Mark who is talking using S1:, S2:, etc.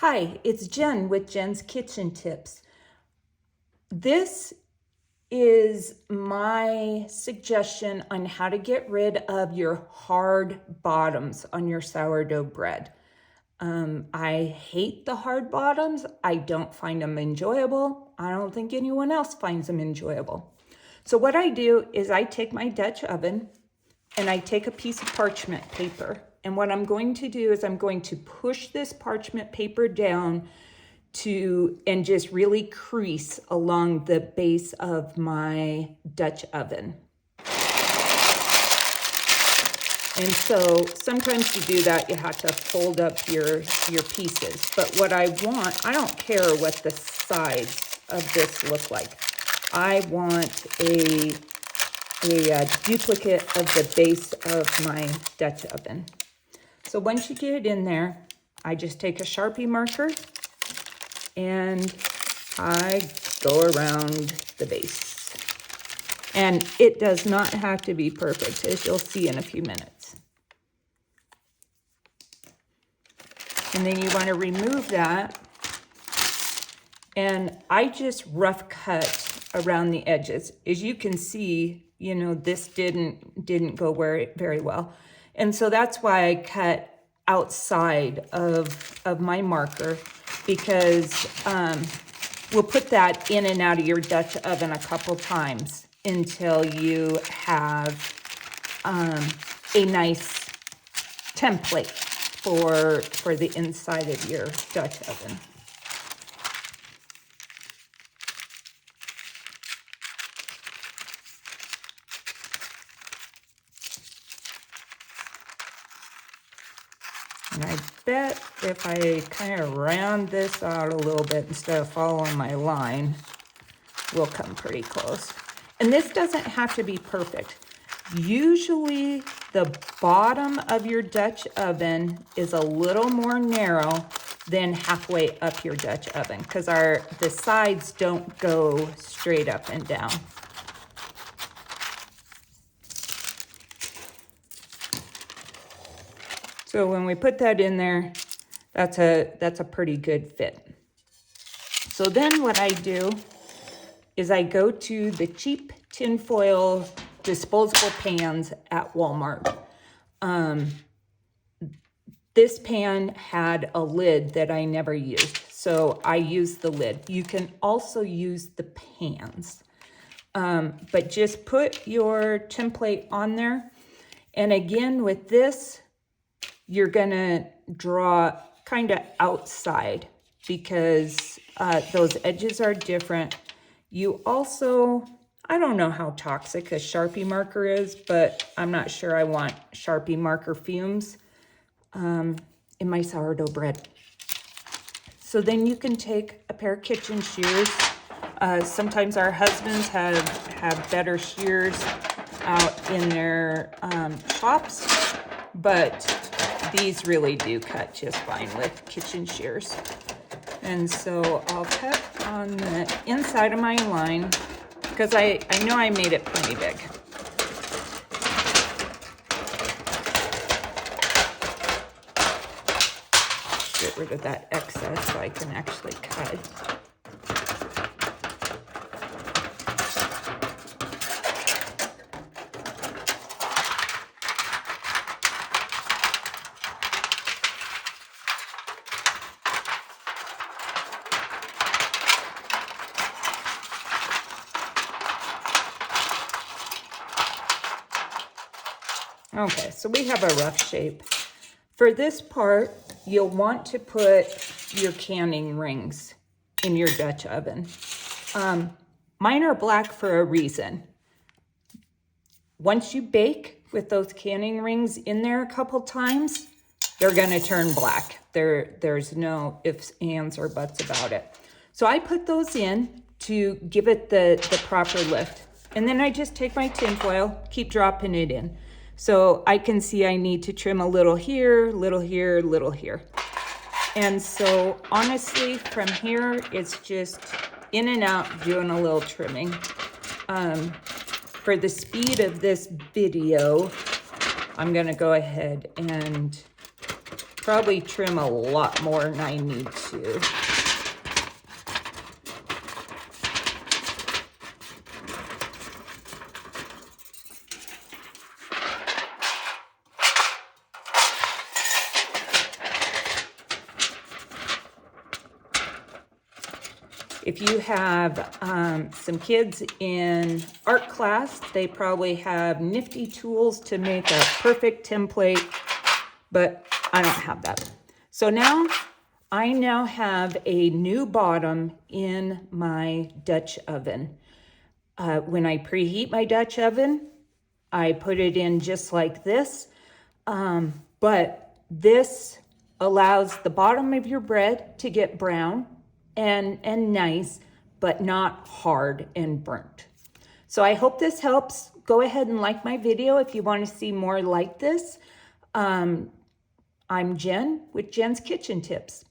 S1: Hi, it's Jen with Jen's Kitchen Tips. This is my suggestion on how to get rid of your hard bottoms on your sourdough bread. I hate the hard bottoms. I don't find them enjoyable. I don't think anyone else finds them enjoyable. So what I do is I take my Dutch oven and I take a piece of parchment paper. And what I'm going to do is I'm going to push this parchment paper down and just really crease along the base of my Dutch oven. And so sometimes to do that, you have to fold up your pieces. But what I want, I don't care what the sides of this look like. I want a duplicate of the base of my Dutch oven. So once you get it in there, I just take a Sharpie marker and I go around the base. And it does not have to be perfect, as you'll see in a few minutes. And then you want to remove that. And I just rough cut around the edges. As you can see, you know, this didn't go very well. And so that's why I cut outside of my marker, because we'll put that in and out of your Dutch oven a couple times until you have a nice template for the inside of your Dutch oven. And I bet if I kind of round this out a little bit instead of following my line, we'll come pretty close. And this doesn't have to be perfect. Usually the bottom of your Dutch oven is a little more narrow than halfway up your Dutch oven, because the sides don't go straight up and down. So when we put that in there, that's a pretty good fit. So then what I do is I go to the cheap tinfoil disposable pans at Walmart. This pan had a lid that I never used, so I used the lid. You can also use the pans, but just put your template on there. And again, with this, you're gonna draw kind of outside because those edges are different. You also, I don't know how toxic a Sharpie marker is, but I'm not sure I want Sharpie marker fumes in my sourdough bread. So then you can take a pair of kitchen shears. Sometimes our husbands have better shears out in their shops, but these really do cut just fine with kitchen shears. And so I'll cut on the inside of my line because I know I made it plenty big. Get rid of that excess so I can actually cut. Okay, so we have a rough shape. For this part, you'll want to put your canning rings in your Dutch oven. Mine are black for a reason. Once you bake with those canning rings in there a couple times, they're gonna turn black. There's no ifs, ands, or buts about it. So I put those in to give it the proper lift. And then I just take my tin foil, keep dropping it in. So I can see I need to trim a little here, little here, little here. And so honestly, from here, it's just in and out doing a little trimming. For the speed of this video, I'm gonna go ahead and Probably trim a lot more than I need to. If you have some kids in art class, they probably have nifty tools to make a perfect template, but I don't have that. So now, I now have a new bottom in my Dutch oven. When I preheat my Dutch oven, I put it in just like this, but this allows the bottom of your bread to get brown and nice, but not hard and burnt. So I hope this helps. Go ahead and like my video if you want to see more like this. I'm Jen with Jen's Kitchen Tips.